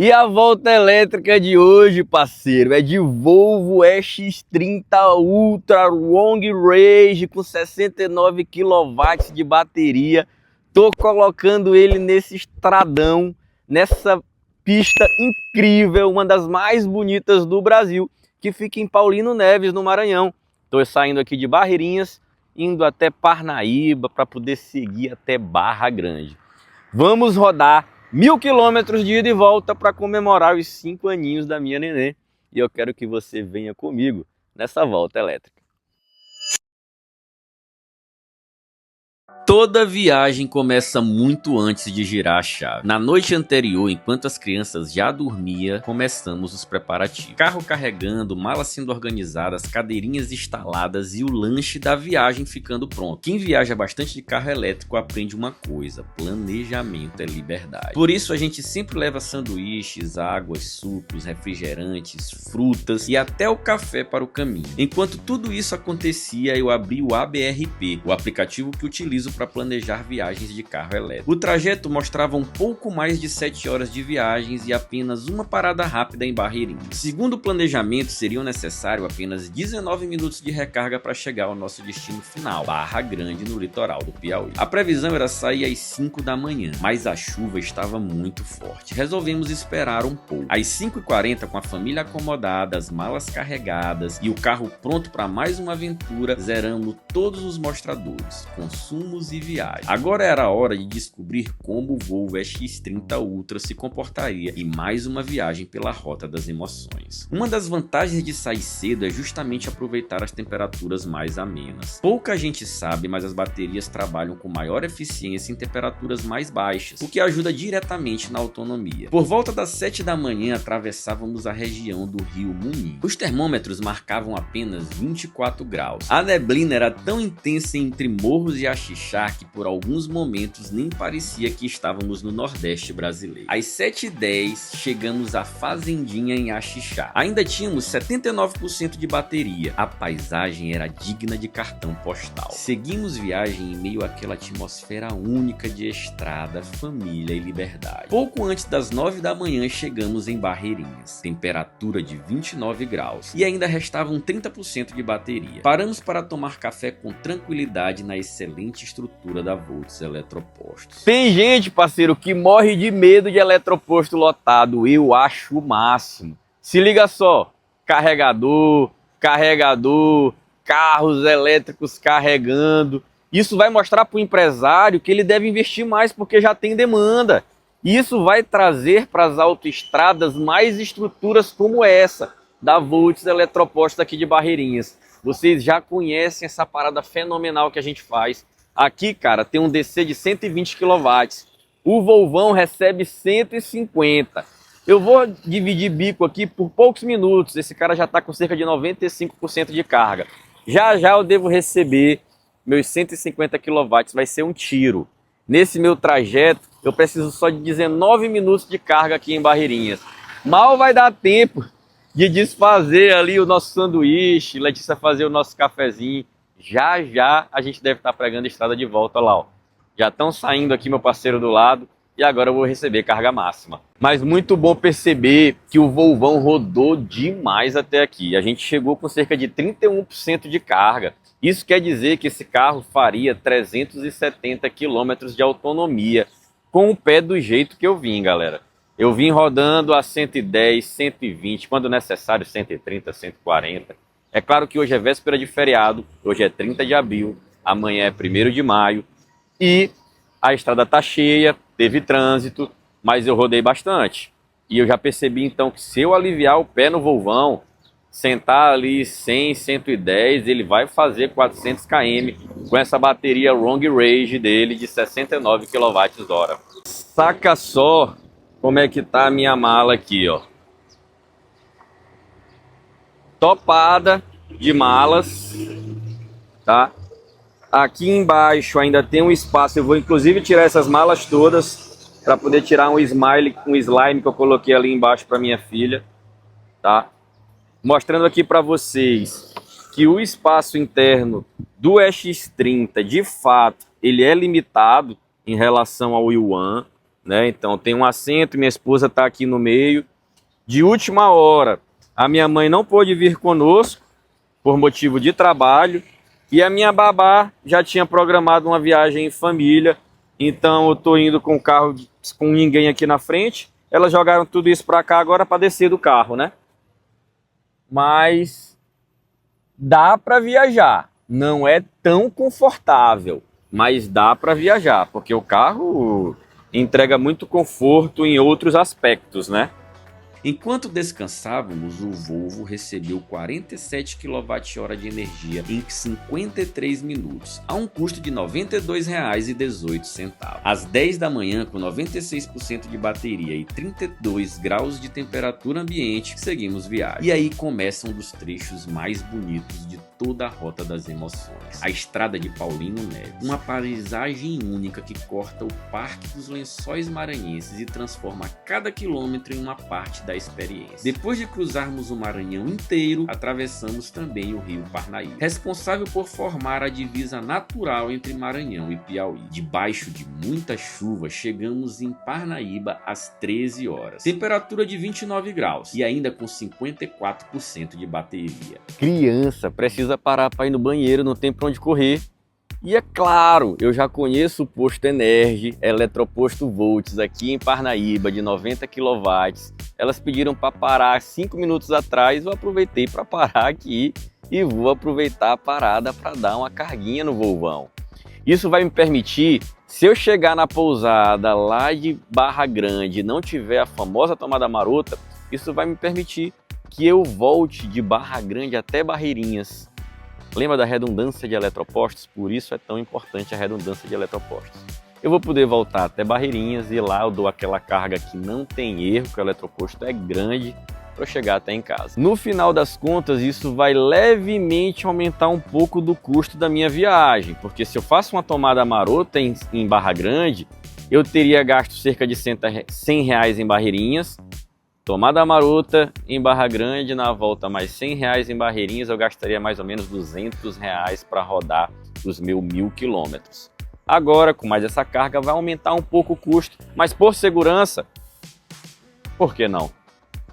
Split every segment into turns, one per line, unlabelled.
E a volta elétrica de hoje, parceiro, é de Volvo EX30 Ultra Long Range com 69 kW de bateria. Tô colocando ele nesse estradão, nessa pista incrível, uma das mais bonitas do Brasil, que fica em Paulino Neves, no Maranhão. Tô saindo aqui de Barreirinhas, indo até Parnaíba para poder seguir até Barra Grande. Vamos rodar 1000 quilômetros de ida e volta para comemorar os 5 aninhos da minha nenê. E eu quero que você venha comigo nessa volta elétrica. Toda viagem começa muito antes de girar a chave. Na noite anterior, enquanto as crianças já dormiam, começamos os preparativos. Carro carregando, malas sendo organizadas, cadeirinhas instaladas e o lanche da viagem ficando pronto. Quem viaja bastante de carro elétrico aprende uma coisa: planejamento é liberdade. Por isso a gente sempre leva sanduíches, águas, sucos, refrigerantes, frutas e até o café para o caminho. Enquanto tudo isso acontecia, eu abri o ABRP, o aplicativo que utilizo para planejar viagens de carro elétrico. O trajeto mostrava um pouco mais de 7 horas de viagens e apenas uma parada rápida em Barreirinhas. Segundo o planejamento, seriam necessários apenas 19 minutos de recarga para chegar ao nosso destino final, Barra Grande, no litoral do Piauí. A previsão era sair às 5 da manhã, mas a chuva estava muito forte. Resolvemos esperar um pouco. Às 5h40, com a família acomodada, as malas carregadas e o carro pronto para mais uma aventura, zeramos todos os mostradores, consumos e viagem. Agora era a hora de descobrir como o Volvo EX30 Ultra se comportaria em mais uma viagem pela Rota das Emoções. Uma das vantagens de sair cedo é justamente aproveitar as temperaturas mais amenas. Pouca gente sabe, mas as baterias trabalham com maior eficiência em temperaturas mais baixas, o que ajuda diretamente na autonomia. Por volta das 7 da manhã, atravessávamos a região do Rio Munim. Os termômetros marcavam apenas 24 graus. A neblina era tão intensa entre morros e Axixá que por alguns momentos nem parecia que estávamos no Nordeste brasileiro. Às 7h10 chegamos à fazendinha em Axixá. Ainda tínhamos 79% de bateria. A paisagem era digna de cartão postal. Seguimos viagem em meio àquela atmosfera única de estrada, família e liberdade. Pouco antes das 9 da manhã chegamos em Barreirinhas, temperatura de 29 graus e ainda restavam 30% de bateria. Paramos para tomar café com tranquilidade na excelente estrutura da Volts Eletropostos. Tem gente, parceiro, que morre de medo de eletroposto lotado. Eu acho o máximo. Se liga só, carregador, carros elétricos carregando. Isso vai mostrar para o empresário que ele deve investir mais porque já tem demanda. Isso vai trazer para as autoestradas mais estruturas como essa da Volts Eletropostos aqui de Barreirinhas. Vocês já conhecem essa parada fenomenal que a gente faz. Aqui, cara, tem um DC de 120 kW. O Volvão recebe 150. Eu vou dividir bico aqui por poucos minutos. Esse cara já está com cerca de 95% de carga. Já já eu devo receber meus 150 kW. Vai ser um tiro. Nesse meu trajeto, eu preciso só de 19 minutos de carga aqui em Barreirinhas. Mal vai dar tempo de desfazer ali o nosso sanduíche, Letícia fazer o nosso cafezinho. Já já a gente deve estar pregando a estrada de volta lá, ó. Já estão saindo aqui meu parceiro do lado e agora eu vou receber carga máxima. Mas muito bom perceber que o Volvão rodou demais até aqui. A gente chegou com cerca de 31% de carga. Isso quer dizer que esse carro faria 370 km de autonomia com o pé do jeito que eu vim, galera. Eu vim rodando a 110, 120, quando necessário 130, 140. É claro que hoje é véspera de feriado, hoje é 30 de abril, amanhã é 1º de maio e a estrada tá cheia, teve trânsito, mas eu rodei bastante. E eu já percebi então que se eu aliviar o pé no Volvão, sentar ali 100, 110, ele vai fazer 400 km com essa bateria Long Range dele de 69 kWh. Saca só como é que tá a minha mala aqui, ó. Topada de malas, tá? Aqui embaixo ainda tem um espaço. Eu vou inclusive tirar essas malas todas para poder tirar um slime que eu coloquei ali embaixo para minha filha, tá? Mostrando aqui para vocês que o espaço interno do EX30, de fato, ele é limitado em relação ao Yuan.
né? Então tem um assento, minha esposa está aqui no meio. De última hora, a minha mãe não pôde vir conosco por motivo de trabalho e a minha babá já tinha programado uma viagem em família. Então eu tô indo com o carro com ninguém aqui na frente. Elas jogaram tudo isso para cá agora para descer do carro, né? Mas dá para viajar. Não é tão confortável, mas dá para viajar, porque o carro entrega muito conforto em outros aspectos, né?
Enquanto descansávamos, o Volvo recebeu 47 kWh de energia em 53 minutos, a um custo de R$ 92,18. Às 10 da manhã, com 96% de bateria e 32 graus de temperatura ambiente, seguimos viagem. E aí começa um dos trechos mais bonitos de toda a Rota das Emoções, a Estrada de Paulino Neves, uma paisagem única que corta o Parque dos Lençóis Maranhenses e transforma cada quilômetro em uma parte da experiência. Depois de cruzarmos o Maranhão inteiro, atravessamos também o rio Parnaíba, responsável por formar a divisa natural entre Maranhão e Piauí. Debaixo de muita chuva, chegamos em Parnaíba às 13 horas, temperatura de 29 graus e ainda com 54% de bateria.
Criança precisa parar para ir no banheiro, não tem para onde correr. E é claro, eu já conheço o posto Energy, eletroposto Volts aqui em Parnaíba, de 90 kW. Elas pediram para parar 5 minutos atrás, eu aproveitei para parar aqui e vou aproveitar a parada para dar uma carguinha no Volvão. Isso vai me permitir, se eu chegar na pousada lá de Barra Grande e não tiver a famosa tomada marota, isso vai me permitir que eu volte de Barra Grande até Barreirinhas. Lembra da redundância de eletropostos? Por isso é tão importante a redundância de eletropostos. Eu vou poder voltar até Barreirinhas e lá eu dou aquela carga que não tem erro, que o eletroposto é grande, para chegar até em casa. No final das contas, isso vai levemente aumentar um pouco do custo da minha viagem, porque se eu faço uma tomada marota em Barra Grande, eu teria gasto cerca de R$100 em Barreirinhas. Tomada marota em Barra Grande, na volta mais R$100 em Barreirinhas, eu gastaria mais ou menos R$200 para rodar os meus 1000 quilômetros. Agora, com mais essa carga, vai aumentar um pouco o custo, mas por segurança, por que não?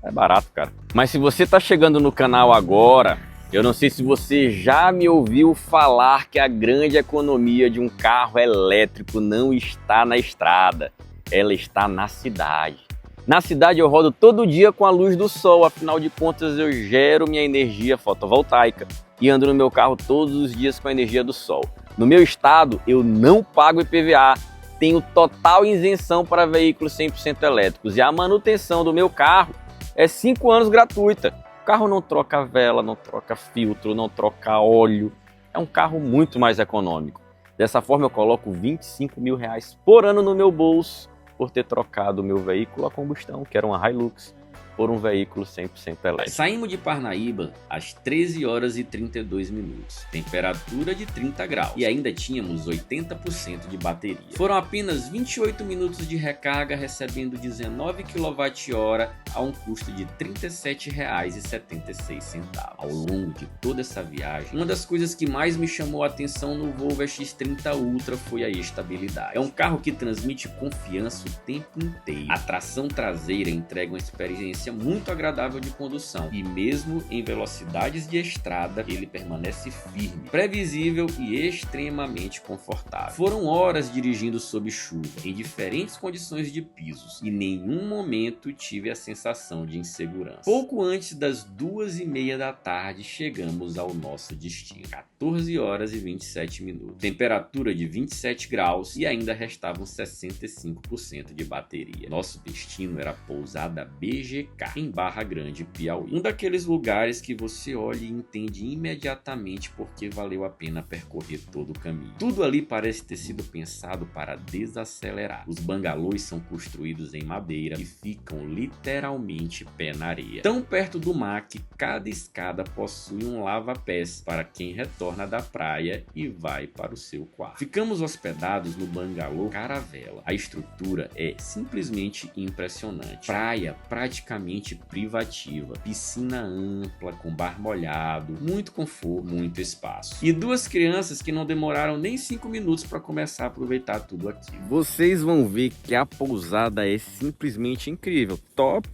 É barato, cara. Mas se você está chegando no canal agora, eu não sei se você já me ouviu falar que a grande economia de um carro elétrico não está na estrada, ela está na cidade. Na cidade eu rodo todo dia com a luz do sol, afinal de contas eu gero minha energia fotovoltaica e ando no meu carro todos os dias com a energia do sol. No meu estado eu não pago IPVA, tenho total isenção para veículos 100% elétricos e a manutenção do meu carro é 5 anos gratuita. O carro não troca vela, não troca filtro, não troca óleo, é um carro muito mais econômico. Dessa forma eu coloco R$25 mil por ano no meu bolso, por ter trocado o meu veículo a combustão, que era uma Hilux, por um veículo 100% elétrico.
Saímos de Parnaíba às 13 horas e 32 minutos, temperatura de 30 graus e ainda tínhamos 80% de bateria. Foram apenas 28 minutos de recarga, recebendo 19 kWh a um custo de R$ 37,76. Ao longo de toda essa viagem, uma das coisas que mais me chamou a atenção no Volvo X30 Ultra foi a estabilidade. É um carro que transmite confiança o tempo inteiro. A tração traseira entrega uma experiência muito agradável de condução e mesmo em velocidades de estrada ele permanece firme, previsível e extremamente confortável. Foram horas dirigindo sob chuva, em diferentes condições de pisos e em nenhum momento tive a sensação de insegurança. Pouco antes das 2h30 da tarde chegamos ao nosso destino, 14 horas e 27 minutos, temperatura de 27 graus e ainda restavam 65% de bateria. Nosso destino era a pousada BGK, em Barra Grande, Piauí. Um daqueles lugares que você olha e entende imediatamente porque valeu a pena percorrer todo o caminho. Tudo ali parece ter sido pensado para desacelerar. Os bangalôs são construídos em madeira e ficam literalmente pé na areia, tão perto do mar que cada escada possui um lava-pés para quem retorna da praia e vai para o seu quarto. Ficamos hospedados no bangalô Caravela. A estrutura é simplesmente impressionante. Praia praticamente completamente privativa. Piscina ampla, com bar molhado, muito conforto, muito espaço. E 2 crianças que não demoraram nem 5 minutos para começar a aproveitar tudo aqui.
Vocês vão ver que a pousada é simplesmente incrível. Top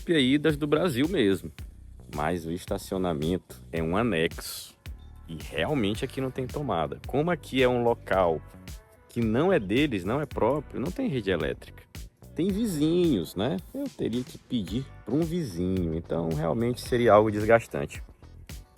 aí das do Brasil mesmo. Mas o estacionamento é um anexo. E realmente aqui não tem tomada. Como aqui é um local que não é deles, não é próprio, não tem rede elétrica. Tem vizinhos, né? Eu teria que pedir para um vizinho, então realmente seria algo desgastante.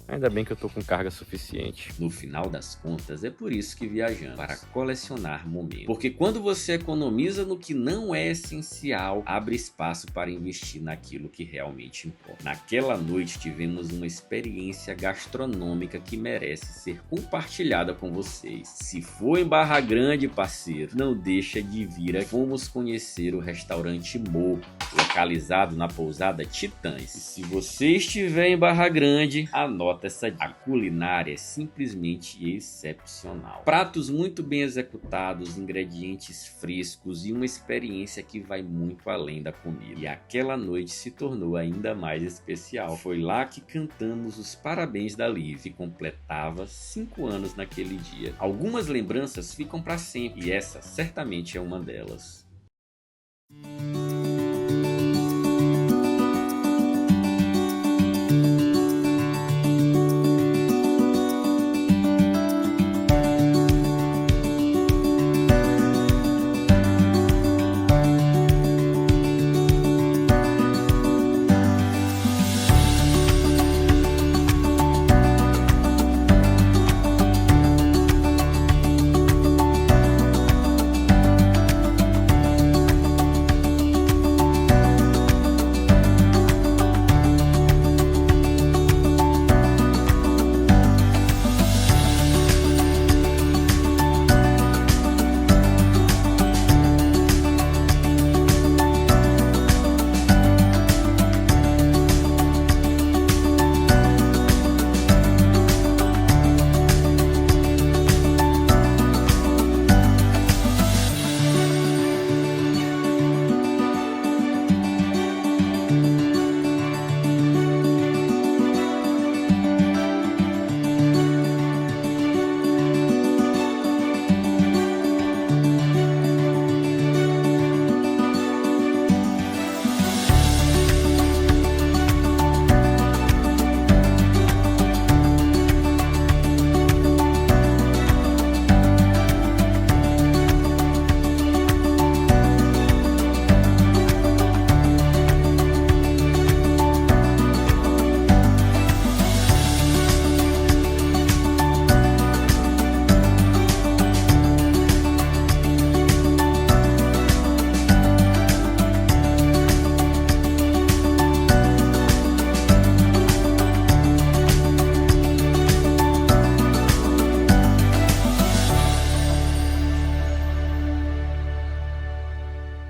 Ainda bem que eu tô com carga suficiente.
No final das contas, é por isso que viajamos, para colecionar momentos. Porque quando você economiza no que não é essencial, abre espaço para investir naquilo que realmente importa. Naquela noite tivemos uma experiência gastronômica que merece ser compartilhada com vocês. Se for em Barra Grande, parceiro, não deixa de vir aqui. Vamos conhecer o restaurante Mo, localizado na pousada Titãs. E se você estiver em Barra Grande, anota essa dica. A culinária é simplesmente excepcional. Pratos muito bem executados, ingredientes frescos e uma experiência que vai muito além da comida. E aquela noite se tornou ainda mais especial. Foi lá que cantamos os parabéns da Liv, que completava 5 anos naquele dia. Algumas lembranças ficam para sempre e essa certamente é uma delas.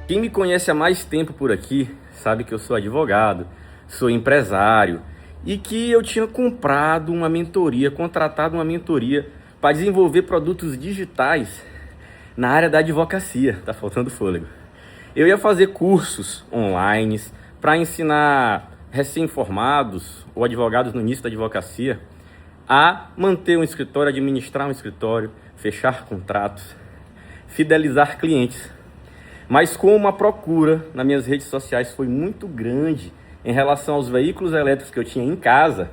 Quem me conhece há mais tempo por aqui sabe que eu sou advogado, sou empresário e que eu tinha contratado uma mentoria para desenvolver produtos digitais na área da advocacia. Tá faltando fôlego. Eu ia fazer cursos online para ensinar recém-formados ou advogados no início da advocacia a manter um escritório, administrar um escritório, fechar contratos, fidelizar clientes. Mas como a procura nas minhas redes sociais foi muito grande em relação aos veículos elétricos que eu tinha em casa,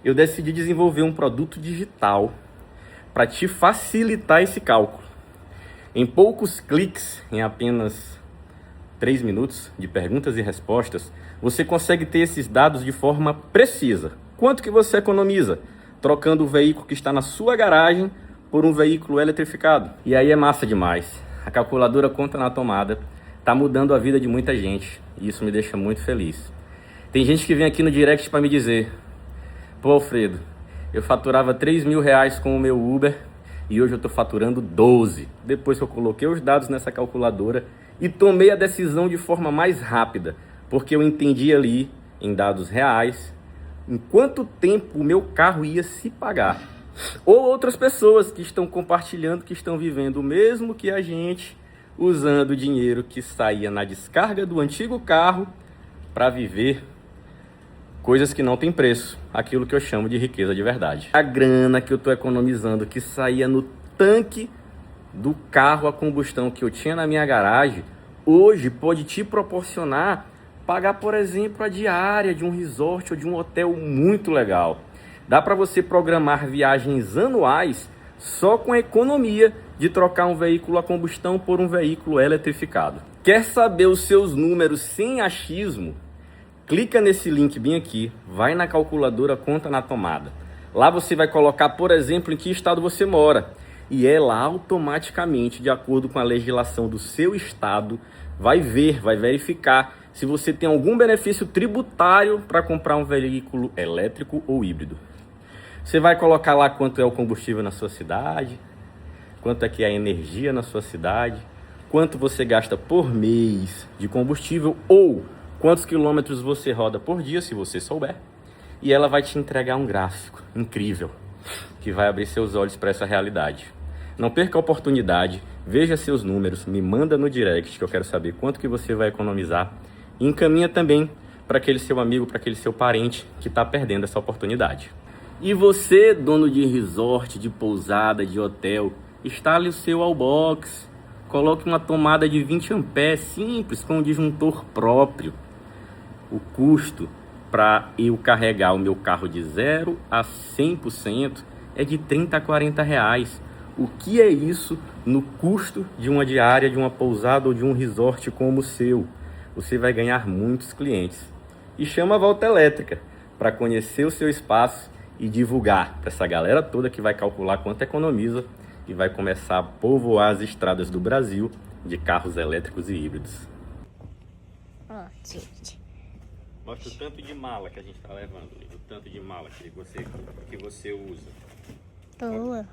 eu decidi desenvolver um produto digital para te facilitar esse cálculo. Em poucos cliques, em apenas 3 minutos de perguntas e respostas, você consegue ter esses dados de forma precisa. Quanto que você economiza trocando o veículo que está na sua garagem por um veículo eletrificado? E aí é massa demais. A calculadora conta na tomada, tá mudando a vida de muita gente e isso me deixa muito feliz. Tem gente que vem aqui no direct para me dizer: pô, Alfredo, eu faturava 3 mil reais com o meu Uber e hoje eu tô faturando 12. Depois que eu coloquei os dados nessa calculadora e tomei a decisão de forma mais rápida, porque eu entendi ali, em dados reais, em quanto tempo o meu carro ia se pagar. Ou outras pessoas que estão compartilhando, que estão vivendo o mesmo que a gente, usando o dinheiro que saía na descarga do antigo carro
para viver coisas que não têm preço, aquilo que eu chamo de riqueza de verdade. A grana que eu estou economizando, que saía no tanque do carro a combustão que eu tinha na minha garagem, hoje pode te proporcionar pagar, por exemplo, a diária de um resort ou de um hotel muito legal. Dá para você programar viagens anuais só com a economia de trocar um veículo a combustão por um veículo eletrificado. Quer saber os seus números sem achismo? Clica nesse link bem aqui, vai na calculadora Conta na Tomada. Lá você vai colocar, por exemplo, em que estado você mora. E ela automaticamente, de acordo com a legislação do seu estado, vai verificar se você tem algum benefício tributário para comprar um veículo elétrico ou híbrido. Você vai colocar lá quanto é o combustível na sua cidade, quanto é que é a energia na sua cidade, quanto você gasta por mês de combustível ou quantos quilômetros você roda por dia, se você souber. E ela vai te entregar um gráfico incrível que vai abrir seus olhos para essa realidade. Não perca a oportunidade, veja seus números, me manda no direct que eu quero saber quanto que você vai economizar. E encaminha também para aquele seu amigo, para aquele seu parente que está perdendo essa oportunidade. E você, dono de resort, de pousada, de hotel, instale o seu Wallbox. Coloque uma tomada de 20 amperes simples com um disjuntor próprio. O custo para eu carregar o meu carro de 0 a 100% é de 30 a 40 reais. O que é isso no custo de uma diária, de uma pousada ou de um resort como o seu? Você vai ganhar muitos clientes. E chama a Volta Elétrica para conhecer o seu espaço e divulgar para essa galera toda que vai calcular quanto economiza e vai começar a povoar as estradas do Brasil de carros elétricos e híbridos.
Ó, gente.
Mostra o tanto de mala que a gente está levando, o tanto de mala que você usa.
Boa.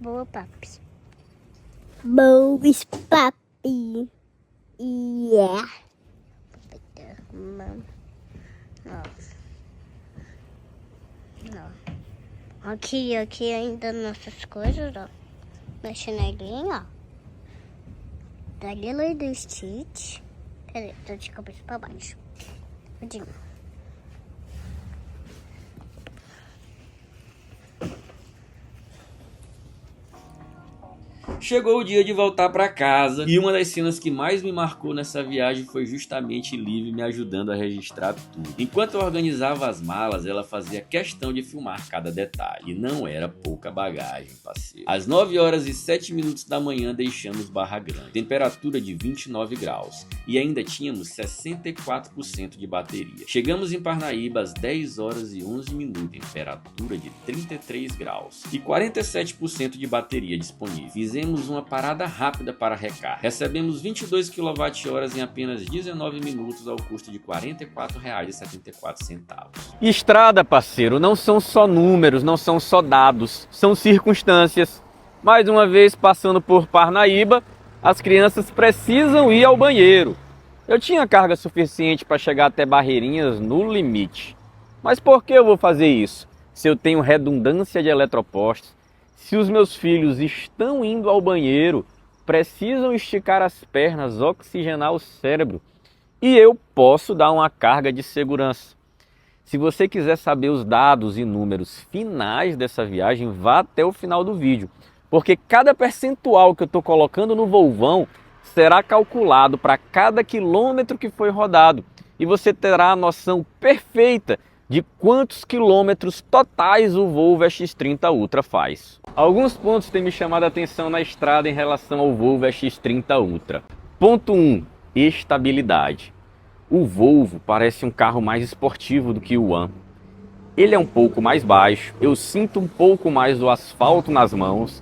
Boa, papi. Boas, papi. Yeah. Ó. Aqui ainda nossas coisas, ó. Na chinelinha, ó. Daquele ali do Stitch. Cadê? Tô de cabeça pra baixo. Tadinho.
Chegou o dia de voltar para casa e uma das cenas que mais me marcou nessa viagem foi justamente Liv me ajudando a registrar tudo. Enquanto eu organizava as malas, ela fazia questão de filmar cada detalhe. E não era pouca bagagem, parceiro. Às 9 horas e 7 minutos da manhã deixamos Barra Grande. Temperatura de 29 graus. E ainda tínhamos 64% de bateria. Chegamos em Parnaíba às 10 horas e 11 minutos. Temperatura de 33 graus. E 47% de bateria disponível. Fizemos uma parada rápida para recarga. Recebemos 22 kWh em apenas 19 minutos ao custo de R$ 44,74.
Estrada, parceiro, não são só números, não são só dados, são circunstâncias. Mais uma vez, passando por Parnaíba, as crianças precisam ir ao banheiro. Eu tinha carga suficiente para chegar até Barreirinhas no limite. Mas por que eu vou fazer isso? Se eu tenho redundância de eletropostos, se os meus filhos estão indo ao banheiro, precisam esticar as pernas, oxigenar o cérebro, e eu posso dar uma carga de segurança. Se você quiser saber os dados e números finais dessa viagem, vá até o final do vídeo, porque cada percentual que eu estou colocando no Volvão será calculado para cada quilômetro que foi rodado, e você terá a noção perfeita de quantos quilômetros totais o Volvo X30 Ultra faz. Alguns pontos têm me chamado a atenção na estrada em relação ao Volvo X30 Ultra. Ponto 1. Estabilidade. O Volvo parece um carro mais esportivo do que o One. Ele é um pouco mais baixo, eu sinto um pouco mais do asfalto nas mãos.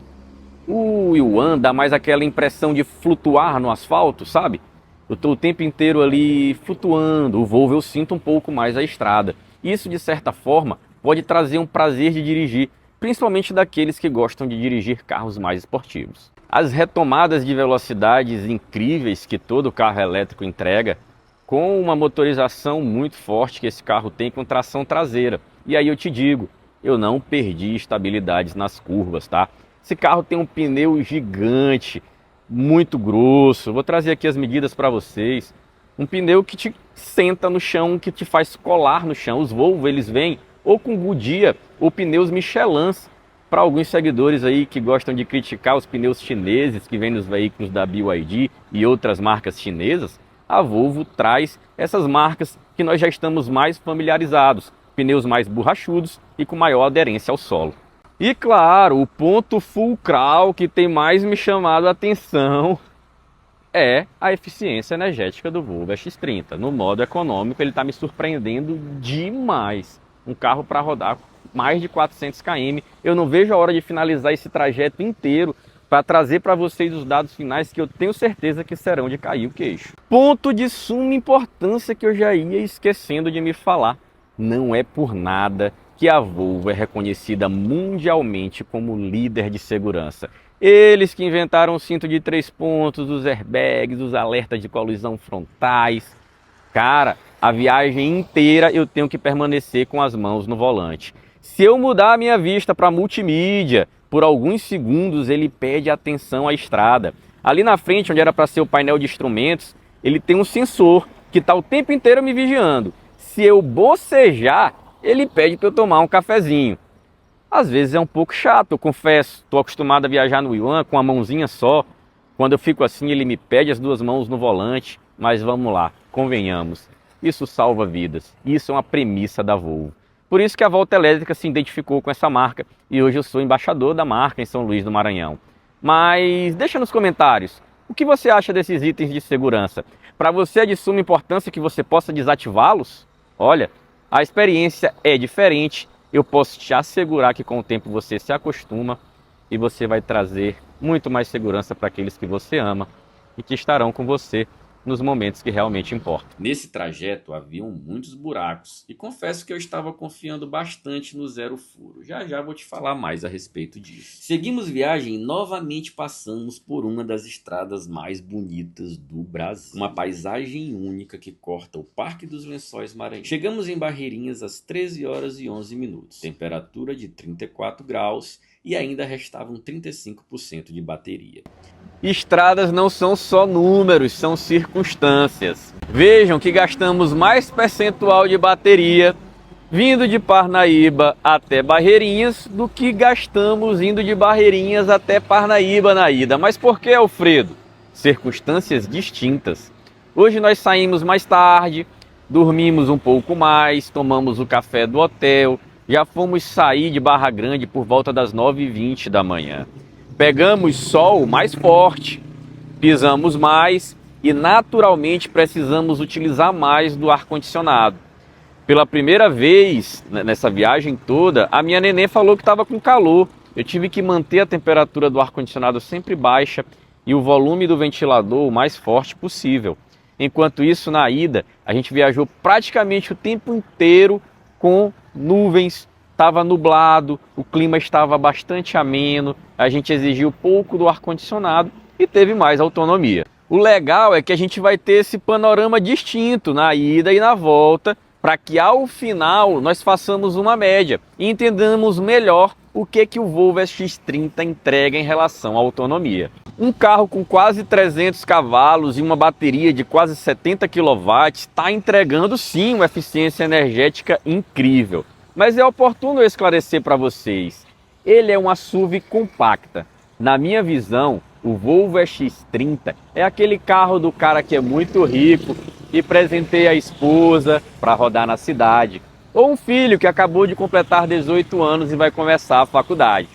O One dá mais aquela impressão de flutuar no asfalto, sabe? Eu estou o tempo inteiro ali flutuando. O Volvo eu sinto um pouco mais a estrada. Isso, de certa forma, pode trazer um prazer de dirigir, principalmente daqueles que gostam de dirigir carros mais esportivos. As retomadas de velocidades incríveis que todo carro elétrico entrega, com uma motorização muito forte que esse carro tem com tração traseira. E aí eu te digo, eu não perdi estabilidades nas curvas, tá? Esse carro tem um pneu gigante, muito grosso. Vou trazer aqui as medidas para vocês. Um pneu que te senta no chão, que te faz colar no chão. Os Volvo, eles vêm ou com Goodyear ou pneus Michelin. Para alguns seguidores aí que gostam de criticar os pneus chineses que vêm nos veículos da BYD e outras marcas chinesas, a Volvo traz essas marcas que nós já estamos mais familiarizados, pneus mais borrachudos e com maior aderência ao solo. E claro, o ponto fulcral que tem mais me chamado a atenção é a eficiência energética do Volvo X30. No modo econômico ele está me surpreendendo demais. Um carro para rodar mais de 400 km. Eu não vejo a hora de finalizar esse trajeto inteiro para trazer para vocês os dados finais que eu tenho certeza que serão de cair o queixo. Ponto de suma importância que eu já ia esquecendo de me falar. Não é por nada que a Volvo é reconhecida mundialmente como líder de segurança. Eles que inventaram o cinto de 3 pontos, os airbags, os alertas de colisão frontais. Cara, a viagem inteira eu tenho que permanecer com as mãos no volante. Se eu mudar a minha vista para multimídia, por alguns segundos ele pede atenção à estrada. Ali na frente, onde era para ser o painel de instrumentos, ele tem um sensor que está o tempo inteiro me vigiando. Se eu bocejar, ele pede para eu tomar um cafezinho. Às vezes é um pouco chato, eu confesso. Estou acostumado a viajar no Yuan com a mãozinha só. Quando eu fico assim, ele me pede as 2 mãos no volante. Mas vamos lá, convenhamos. Isso salva vidas. Isso é uma premissa da Volvo. Por isso que a Volta Elétrica se identificou com essa marca e hoje eu sou embaixador da marca em São Luís do Maranhão. Mas deixa nos comentários, o que você acha desses itens de segurança? Para você é de suma importância que você possa desativá-los? Olha, a experiência é diferente, eu posso te assegurar que com o tempo você se acostuma e você vai trazer muito mais segurança para aqueles que você ama e que estarão com você nos momentos que realmente importam.
Nesse trajeto haviam muitos buracos e confesso que eu estava confiando bastante no zero furo. Já já vou te falar mais a respeito disso. Seguimos viagem e novamente passamos por uma das estradas mais bonitas do Brasil. Uma paisagem única que corta o Parque dos Lençóis Maranhenses. Chegamos em Barreirinhas às 13 horas e 11 minutos. Temperatura de 34 graus e ainda restavam 35% de bateria.
Estradas não são só números, são circunstâncias. Vejam que gastamos mais percentual de bateria vindo de Parnaíba até Barreirinhas do que gastamos indo de Barreirinhas até Parnaíba na ida. Mas por que, Alfredo? Circunstâncias distintas. Hoje nós saímos mais tarde, dormimos um pouco mais, tomamos o café do hotel, já fomos sair de Barra Grande por volta das 9h20 da manhã. Pegamos sol mais forte, pisamos mais e naturalmente precisamos utilizar mais do ar-condicionado. Pela primeira vez nessa viagem toda, a minha neném falou que estava com calor. Eu tive que manter a temperatura do ar-condicionado sempre baixa e o volume do ventilador o mais forte possível. Enquanto isso, na ida, a gente viajou praticamente o tempo inteiro com nuvens. Estava nublado, o clima estava bastante ameno, a gente exigiu pouco do ar-condicionado e teve mais autonomia. O legal é que a gente vai ter esse panorama distinto na ida e na volta, para que ao final nós façamos uma média e entendamos melhor o que o Volvo X30 entrega em relação à autonomia. Um carro com quase 300 cavalos e uma bateria de quase 70 kW está entregando sim uma eficiência energética incrível. Mas é oportuno eu esclarecer para vocês, ele é uma SUV compacta. Na minha visão, o Volvo X30 é aquele carro do cara que é muito rico e presenteia a esposa para rodar na cidade. Ou um filho que acabou de completar 18 anos e vai começar a faculdade.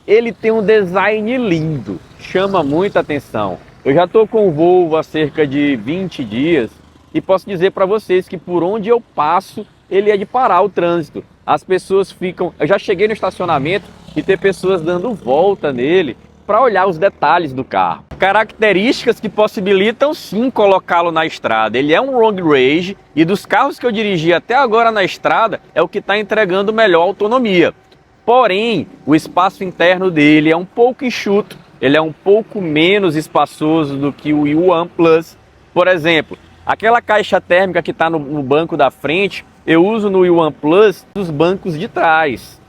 Ele tem um design lindo, chama muita atenção. Eu já estou com o Volvo há cerca de 20 dias e posso dizer para vocês que por onde eu passo, ele é de parar o trânsito. As pessoas ficam... Eu já cheguei no estacionamento e tem pessoas dando volta nele para olhar os detalhes do carro. Características que possibilitam sim colocá-lo na estrada. Ele é um long range e dos carros que eu dirigi até agora na estrada é o que está entregando melhor autonomia. Porém, o espaço interno dele é um pouco enxuto, ele é um pouco menos espaçoso do que o Yuan Plus. Por exemplo, aquela caixa térmica que está no banco da frente, eu uso no Yuan Plus dos bancos de trás.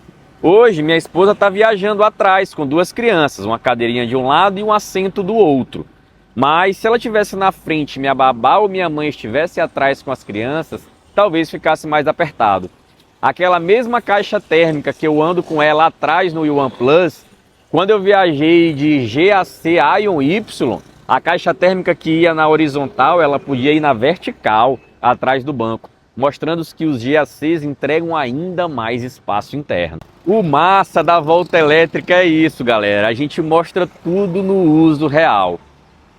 Hoje, minha esposa está viajando atrás com 2 crianças, uma cadeirinha de um lado e um assento do outro. Mas se ela estivesse na frente, minha babá ou minha mãe estivesse atrás com as crianças, talvez ficasse mais apertado. Aquela mesma caixa térmica que eu ando com ela atrás no OnePlus, quando eu viajei de GAC Ion Y, a caixa térmica que ia na horizontal, ela podia ir na vertical, atrás do banco, mostrando que os GACs entregam ainda mais espaço interno. O massa da volta elétrica é isso, galera. A gente mostra tudo no uso real.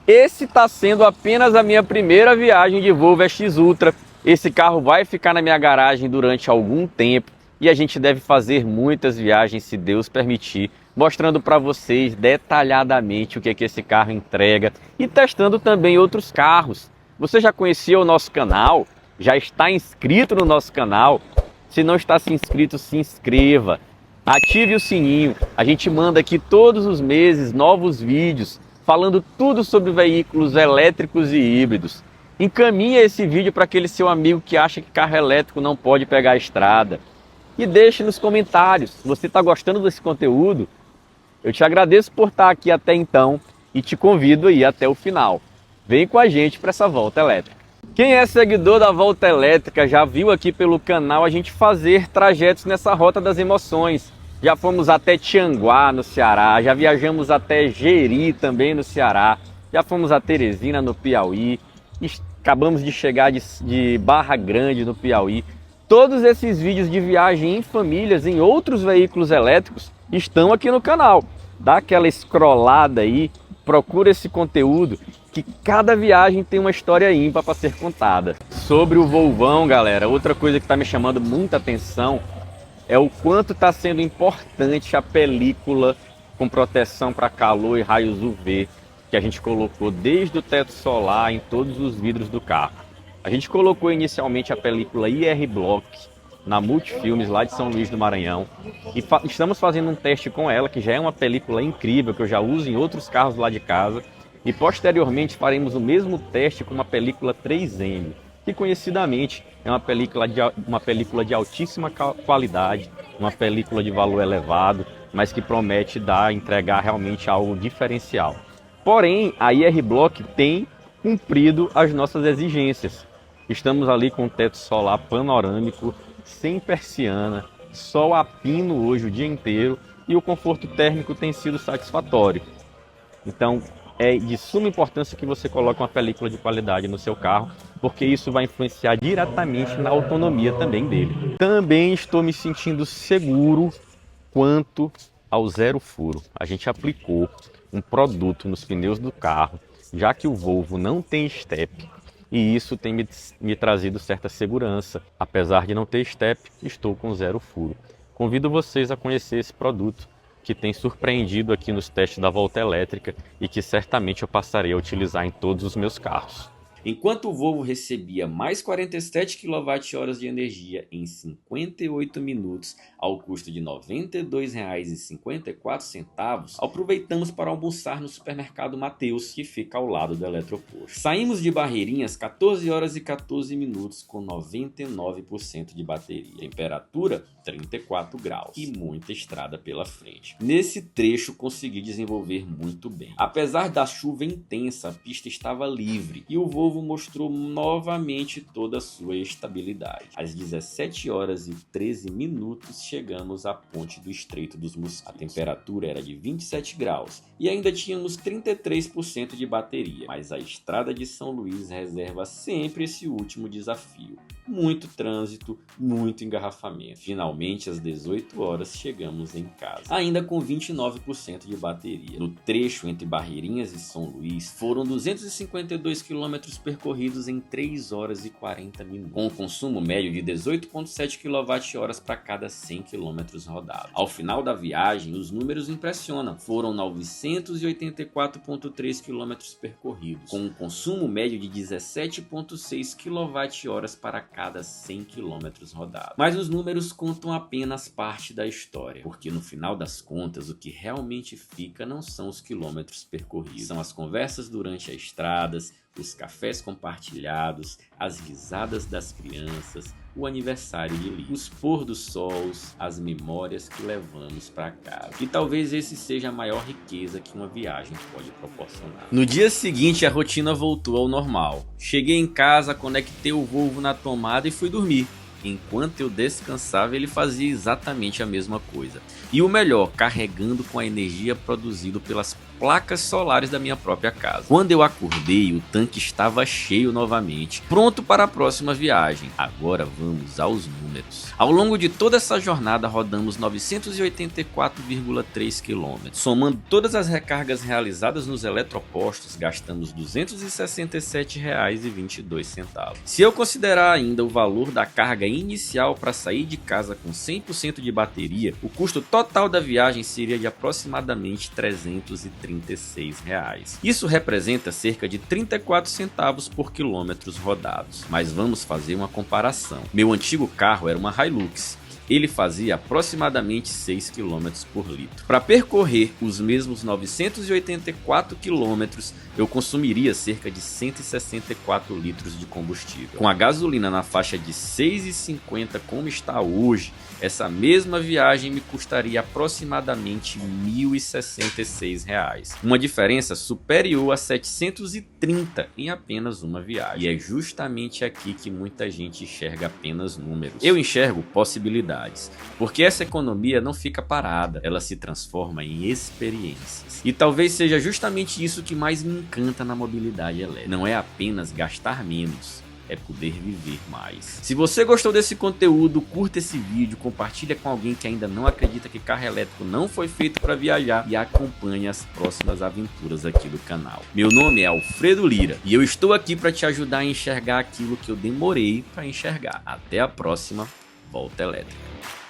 Esse está sendo apenas a minha primeira viagem de Volvo EX Ultra. Esse carro vai ficar na minha garagem durante algum tempo e a gente deve fazer muitas viagens, se Deus permitir, mostrando para vocês detalhadamente o que esse carro entrega e testando também outros carros. Você já conhecia o nosso canal? Já está inscrito no nosso canal? Se não está se inscrito, se inscreva. Ative o sininho. A gente manda aqui todos os meses novos vídeos falando tudo sobre veículos elétricos e híbridos. Encaminhe esse vídeo para aquele seu amigo que acha que carro elétrico não pode pegar a estrada. E deixe nos comentários, se você está gostando desse conteúdo, eu te agradeço por estar aqui até então e te convido aí até o final. Vem com a gente para essa volta elétrica. Quem é seguidor da Volta Elétrica já viu aqui pelo canal a gente fazer trajetos nessa Rota das Emoções. Já fomos até Tianguá, no Ceará, já viajamos até Jeri, também no Ceará, já fomos a Teresina, no Piauí, acabamos de chegar de Barra Grande, no Piauí. Todos esses vídeos de viagem em famílias, em outros veículos elétricos, estão aqui no canal. Dá aquela scrollada aí, procura esse conteúdo, que cada viagem tem uma história ímpar para ser contada. Sobre o Volvão, galera, outra coisa que está me chamando muita atenção é o quanto está sendo importante a película com proteção para calor e raios UV que a gente colocou desde o teto solar em todos os vidros do carro. A gente colocou inicialmente a película IR Block na Multifilmes lá de São Luís do Maranhão e estamos fazendo um teste com ela, que já é uma película incrível, que eu já uso em outros carros lá de casa, e posteriormente faremos o mesmo teste com uma película 3M, que conhecidamente é uma película de altíssima qualidade, uma película de valor elevado, mas que promete entregar realmente algo diferencial. Porém, a IR Block tem cumprido as nossas exigências. Estamos ali com o teto solar panorâmico, sem persiana, sol a pino hoje o dia inteiro e o conforto térmico tem sido satisfatório. Então, é de suma importância que você coloque uma película de qualidade no seu carro, porque isso vai influenciar diretamente na autonomia também dele. Também estou me sentindo seguro quanto ao zero furo. A gente aplicou um produto nos pneus do carro, já que o Volvo não tem step, e isso tem me trazido certa segurança. Apesar de não ter step, estou com zero furo. Convido vocês a conhecer esse produto, que tem surpreendido aqui nos testes da Volta Elétrica e que certamente eu passarei a utilizar em todos os meus carros.
Enquanto o Volvo recebia mais 47 kWh de energia em 58 minutos, ao custo de R$ 92,54, aproveitamos para almoçar no supermercado Mateus, que fica ao lado do Eletroposto. Saímos de Barreirinhas 14 horas e 14 minutos com 99% de bateria. Temperatura 34 graus e muita estrada pela frente. Nesse trecho consegui desenvolver muito bem. Apesar da chuva intensa, a pista estava livre e o Volvo mostrou novamente toda a sua estabilidade. Às 17 horas e 13 minutos chegamos à ponte do Estreito dos Mosquitos. A temperatura era de 27 graus e ainda tínhamos 33% de bateria, mas a estrada de São Luís reserva sempre esse último desafio. Muito trânsito, muito engarrafamento. Finalmente, às 18 horas, chegamos em casa, ainda com 29% de bateria. No trecho entre Barreirinhas e São Luís, foram 252 km percorridos em 3 horas e 40 minutos, com um consumo médio de 18,7 kWh para cada 100 km rodados. Ao final da viagem, os números impressionam. Foram 984,3 km percorridos, com um consumo médio de 17,6 kWh para cada 100 km rodados. Mas os números contam apenas parte da história, porque no final das contas o que realmente fica não são os quilômetros percorridos, são as conversas durante as estradas, os cafés compartilhados, as risadas das crianças, o aniversário de Lee, os pôr do sol, as memórias que levamos para casa. E talvez esse seja a maior riqueza que uma viagem pode proporcionar. No dia seguinte, a rotina voltou ao normal. Cheguei em casa, conectei o Volvo na tomada e fui dormir. Enquanto eu descansava, ele fazia exatamente a mesma coisa. E o melhor, carregando com a energia produzida pelas placas solares da minha própria casa. Quando eu acordei, o tanque estava cheio novamente, pronto para a próxima viagem. Agora vamos aos números. Ao longo de toda essa jornada, rodamos 984,3 km. Somando todas as recargas realizadas nos eletropostos, gastamos R$ 267,22. Se eu considerar ainda o valor da carga inicial para sair de casa com 100% de bateria, o custo total da viagem seria de aproximadamente R$ 336. Isso representa cerca de 34 centavos por quilômetros rodados. Mas vamos fazer uma comparação. Meu antigo carro era uma Hilux. Ele fazia aproximadamente 6 km por litro. Para percorrer os mesmos 984 km, eu consumiria cerca de 164 litros de combustível. Com a gasolina na faixa de R$ 6,50 como está hoje, essa mesma viagem me custaria aproximadamente R$ 1.066. Uma diferença superior a 730 em apenas uma viagem. E é justamente aqui que muita gente enxerga apenas números. Eu enxergo possibilidades, porque essa economia não fica parada, ela se transforma em experiências. E talvez seja justamente isso que mais me encanta na mobilidade elétrica. Não é apenas gastar menos, é poder viver mais. Se você gostou desse conteúdo, curta esse vídeo, compartilha com alguém que ainda não acredita que carro elétrico não foi feito para viajar e acompanhe as próximas aventuras aqui do canal. Meu nome é Alfredo Lira e eu estou aqui para te ajudar a enxergar aquilo que eu demorei para enxergar. Até a próxima Volta Elétrica.